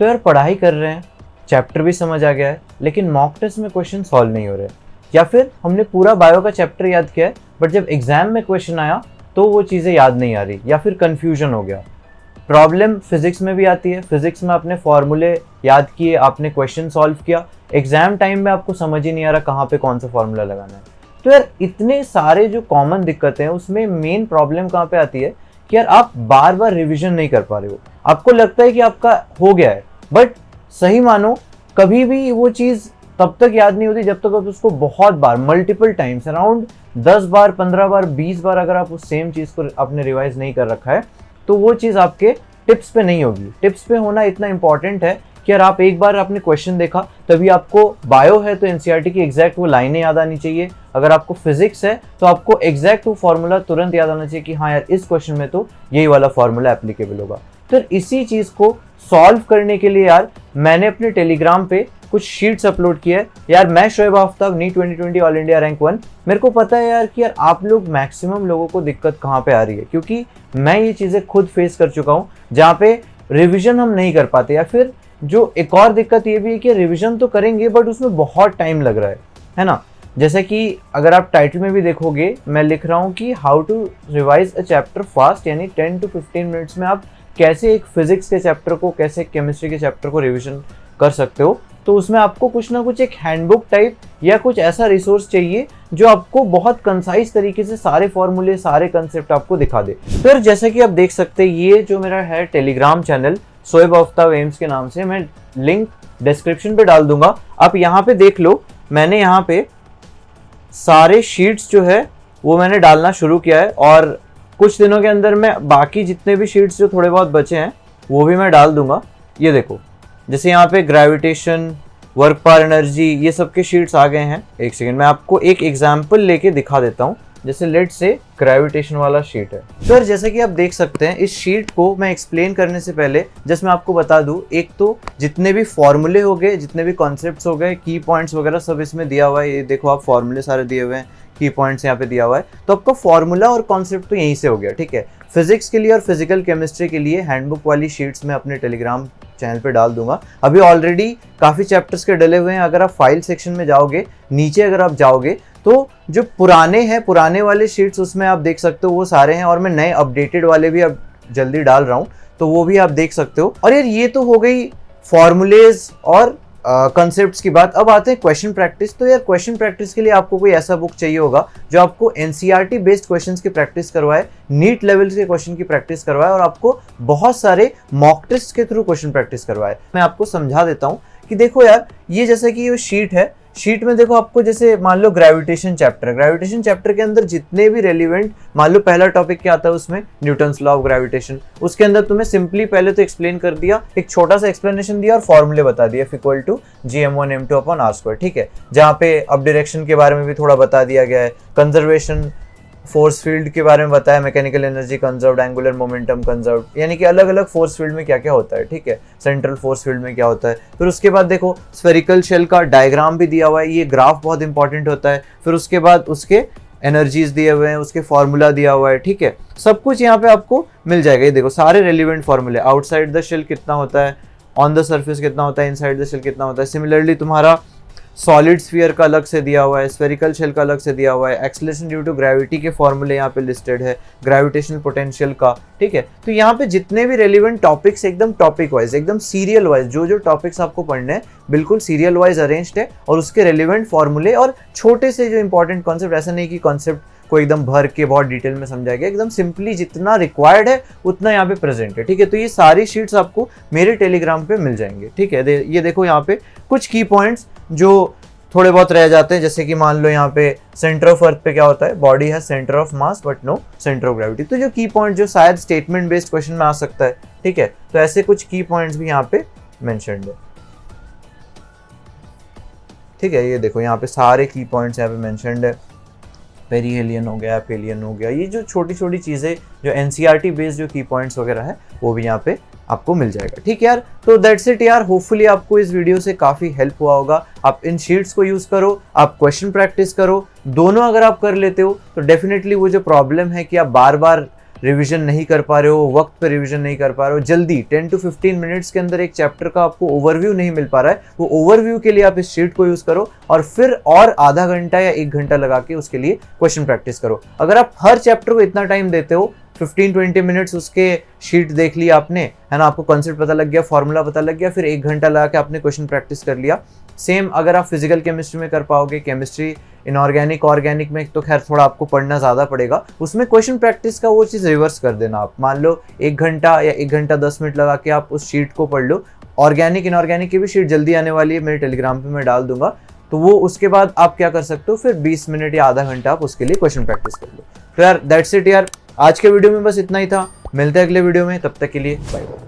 तो यार पढ़ाई कर रहे हैं, चैप्टर भी समझ आ गया है, लेकिन मॉक टेस्ट में क्वेश्चन सॉल्व नहीं हो रहे, या फिर हमने पूरा बायो का चैप्टर याद किया है बट जब एग्जाम में क्वेश्चन आया तो वो चीज़ें याद नहीं आ रही, या फिर कन्फ्यूजन हो गया। प्रॉब्लम फिजिक्स में भी आती है, फिजिक्स में आपने फॉर्मूले याद किए, आपने क्वेश्चन सॉल्व किया, एग्जाम टाइम में आपको समझ ही नहीं आ रहा कहाँ पे कौन सा फॉर्मूला लगाना है। तो यार इतने सारे जो कॉमन दिक्कतें हैं उसमें मेन प्रॉब्लम कहाँ पे आती है कि यार आप बार बार रिविजन नहीं कर पा रहे हो। आपको लगता है कि आपका हो गया है, बट सही मानो कभी भी वो चीज़ तब तक याद नहीं होती जब तक आप उसको बहुत बार, मल्टीपल टाइम्स, अराउंड 10 बार, 15 बार, 20 बार अगर आप उस सेम चीज़ को आपने रिवाइज नहीं कर रखा है तो वो चीज़ आपके टिप्स पे नहीं होगी। टिप्स पे होना इतना इंपॉर्टेंट है कि यार आप एक बार आपने क्वेश्चन देखा, तभी आपको बायो है तो एनसीईआरटी की एग्जैक्ट वो लाइनें याद आनी चाहिए, अगर आपको फिजिक्स है तो आपको एग्जैक्ट वो फॉर्मूला तुरंत याद आना चाहिए कि हाँ यार इस क्वेश्चन में तो यही वाला फॉर्मूला एप्लीकेबल होगा। तो इसी चीज़ को सॉल्व करने के लिए यार मैंने अपने टेलीग्राम पे कुछ शीट्स अपलोड किए हैं। यार मैं Shoaib Aftab, NEET 2020 all India rank 1। मेरे को पता है यार कि यार आप लोग मैक्सिमम लोगों को दिक्कत कहाँ पे आ रही है, क्योंकि मैं ये चीज़ें खुद फेस कर चुका हूँ जहाँ पे रिविजन हम नहीं कर पाते, या फिर जो एक और दिक्कत ये भी है कि रिविजन तो करेंगे बट उसमें बहुत टाइम लग रहा है ना। जैसे कि अगर आप टाइटल में भी देखोगे मैं लिख रहा हूँ कि how to revise a chapter fast, यानी 10 to 15 मिनट्स में आप कैसे एक फिजिक्स के चैप्टर को, कैसे केमिस्ट्री के चैप्टर को रिविजन कर सकते हो। तो उसमें आपको कुछ ना कुछ एक हैंडबुक टाइप या कुछ ऐसा रिसोर्स चाहिए जो आपको बहुत कंसाइज तरीके से सारे फॉर्मूले, सारे कंसेप्ट आपको दिखा दे। फिर जैसे कि आप देख सकते हैं ये जो मेरा है Telegram channel Shoaib Aftab AIIMS के नाम से, मैं लिंक डिस्क्रिप्शन पे डाल दूंगा, आप यहाँ पे देख लो। मैंने यहाँ पे सारे शीट्स जो है वो मैंने डालना शुरू किया है, और कुछ दिनों के अंदर मैं बाकी जितने भी शीट्स जो थोड़े बहुत बचे हैं वो भी मैं डाल दूंगा। ये देखो, जैसे यहाँ पे ग्रेविटेशन, वर्क पावर एनर्जी, ये सब के शीट्स आ गए हैं। एक सेकेंड, मैं आपको एक एग्जाम्पल लेके दिखा देता हूँ। जैसे लेट से ग्रेविटेशन वाला शीट है। सर जैसे कि आप देख सकते हैं इस शीट को मैं एक्सप्लेन करने से पहले जस्ट मैं आपको बता दूं, एक तो जितने भी फॉर्मूले हो गए, जितने भी कॉन्सेप्ट्स हो गए, की पॉइंट्स वगैरह सब इसमें दिया हुआ है। ये देखो आप फॉर्मूले सारे दिए हुए हैं, की पॉइंट्स यहाँ पे दिया हुआ है। तो आपका फॉर्मूला और कॉन्सेप्ट तो यहीं से हो गया, ठीक है। फिजिक्स के लिए और फिजिकल केमिस्ट्री के लिए हैंडबुक वाली शीट्स मैं अपने टेलीग्राम चैनल पे डाल दूंगा। अभी ऑलरेडी काफ़ी चैप्टर्स के डले हुए हैं। अगर आप फाइल सेक्शन में जाओगे, नीचे अगर आप जाओगे तो जो पुराने हैं, पुराने वाले शीट्स उसमें आप देख सकते हो वो सारे हैं, और मैं नए अपडेटेड वाले भी अब जल्दी डाल रहा हूँ, तो वो भी आप देख सकते हो। और यार ये तो हो गई फॉर्मूलेज और कंसेप्ट्स की बात। अब आते हैं क्वेश्चन प्रैक्टिस। तो यार क्वेश्चन प्रैक्टिस के लिए आपको कोई ऐसा बुक चाहिए होगा जो आपको एनसीईआरटी बेस्ड क्वेश्चंस की प्रैक्टिस करवाए, नीट लेवल के क्वेश्चन की प्रैक्टिस करवाए, और आपको बहुत सारे मॉक टेस्ट के थ्रू क्वेश्चन प्रैक्टिस करवाए। मैं आपको समझा देता हूँ कि देखो यार, ये जैसे कि ये शीट है, शीट में देखो आपको जैसे मान लो ग्रेविटेशन चैप्टर है, ग्रेविटेशन चैप्टर के अंदर जितने भी रेलिवेंट, मान लो पहला टॉपिक क्या आता है उसमें, न्यूटन्स लॉ ऑफ ग्रेविटेशन। उसके अंदर तुम्हें सिंपली पहले तो एक्सप्लेन कर दिया, एक छोटा सा एक्सप्लेनेशन दिया और फॉर्मूले बता दिया, इक्वल टू gm1m2/r², ठीक है। जहाँ पे अब डायरेक्शन के बारे में भी थोड़ा बता दिया गया है, कंजर्वेशन फोर्स फील्ड के बारे में बताया, mechanical energy conserved, angular momentum conserved, यानी कि अलग अलग फोर्स फील्ड में क्या क्या होता है, ठीक है, सेंट्रल फोर्स फील्ड में क्या होता है। फिर उसके बाद देखो स्फेरिकल शेल का डायग्राम भी दिया हुआ है, ये ग्राफ बहुत इंपॉर्टेंट होता है। फिर उसके बाद उसके एनर्जीज दिए हुए हैं, उसके फॉर्मूला दिया हुआ है, ठीक है, सब कुछ यहाँ पे आपको मिल जाएगा। ये देखो सारे रेलिवेंट फॉर्मूले, आउटसाइड द शेल कितना होता है, ऑन द सर्फेस कितना होता है, इनसाइड द शेल कितना होता है। सिमिलरली तुम्हारा सॉलिड स्फीयर का अलग से दिया हुआ है, स्फेरिकल शेल का अलग से दिया हुआ है, एक्सेलरेशन ड्यू टू ग्रेविटी के फॉर्मूले यहाँ पे लिस्टेड है, ग्रेविटेशनल पोटेंशियल का, ठीक है। तो यहाँ पे जितने भी रेलिवेंट टॉपिक्स एकदम टॉपिक वाइज, एकदम सीरियल वाइज, जो जो टॉपिक्स आपको पढ़ने हैं बिल्कुल सीरियल वाइज अरेंज्ड है, और उसके रेलिवेंट फॉर्मूले और छोटे से जो इंपॉर्टेंट कॉन्सेप्ट, ऐसा नहीं कि कॉन्सेप्ट को एकदम भर के बहुत डिटेल में समझाया गया, एकदम सिंपली जितना रिक्वायर्ड है उतना यहाँ पे प्रेजेंट है, ठीक है। तो ये सारी शीट्स आपको मेरे टेलीग्राम पे मिल जाएंगे, ठीक है। ये देखो यहाँ पे कुछ की पॉइंट्स जो थोड़े बहुत रह जाते हैं, जैसे कि मान लो यहाँ पे सेंटर ऑफ अर्थ पे क्या होता है, बॉडी है centre of mass but no centre of gravity. तो जो की पॉइंट जो शायद स्टेटमेंट बेस्ड क्वेश्चन में आ सकता है, ठीक है, तो ऐसे कुछ की पॉइंट्स भी यहाँ पे मेंशन्ड है, ठीक है। ये देखो यहाँ पे सारे की पॉइंट्स यहाँ पे मेंशन्ड है, पेरीहेलियन हो गया, एपेलियन हो गया, ये जो छोटी छोटी चीज़ें जो एनसीईआरटी बेस्ड जो की पॉइंट्स वगैरह है वो भी यहाँ पे आपको मिल जाएगा, ठीक है यार। तो दैट्स इट यार, होपफुली आपको इस वीडियो से काफ़ी हेल्प हुआ होगा। आप इन शीट्स को यूज़ करो, आप क्वेश्चन प्रैक्टिस करो, दोनों अगर आप कर लेते हो तो डेफिनेटली वो जो प्रॉब्लम है कि आप बार बार रिवीजन नहीं कर पा रहे हो, वक्त पे रिवीजन नहीं कर पा रहे हो, जल्दी 10 to 15 मिनट्स के अंदर एक चैप्टर का आपको ओवरव्यू नहीं मिल पा रहा है, वो ओवरव्यू के लिए आप इस शीट को यूज करो और फिर और आधा घंटा या 1 घंटा लगा के उसके लिए क्वेश्चन प्रैक्टिस करो। अगर आप हर चैप्टर को इतना टाइम देते हो, 15-20 मिनट्स उसके शीट देख लिया आपने, है ना, आपको कॉन्सेप्ट पता लग गया, फॉर्मूला पता लग गया, फिर 1 घंटा लगा के आपने क्वेश्चन प्रैक्टिस कर लिया। सेम अगर आप फिजिकल केमिस्ट्री में कर पाओगे, केमिस्ट्री इनऑर्गेनिक ऑर्गेनिक में तो खैर थोड़ा आपको पढ़ना ज़्यादा पड़ेगा, उसमें क्वेश्चन प्रैक्टिस का वो चीज़ रिवर्स कर देना। आप मान लो 1 घंटा या 1 घंटा 10 मिनट लगा के आप उस शीट को पढ़ लो। ऑर्गेनिक इनऑर्गेनिक की भी शीट जल्दी आने वाली है, मेरे टेलीग्राम पे मैं डाल दूंगा, तो वो उसके बाद आप क्या कर सकते हो, फिर 20 मिनट या आधा घंटा आप उसके लिए क्वेश्चन प्रैक्टिस कर लो। तो यार दैट्स इट यार, आज के वीडियो में बस इतना ही था। मिलते हैं अगले वीडियो में, तब तक के लिए बाय बाय।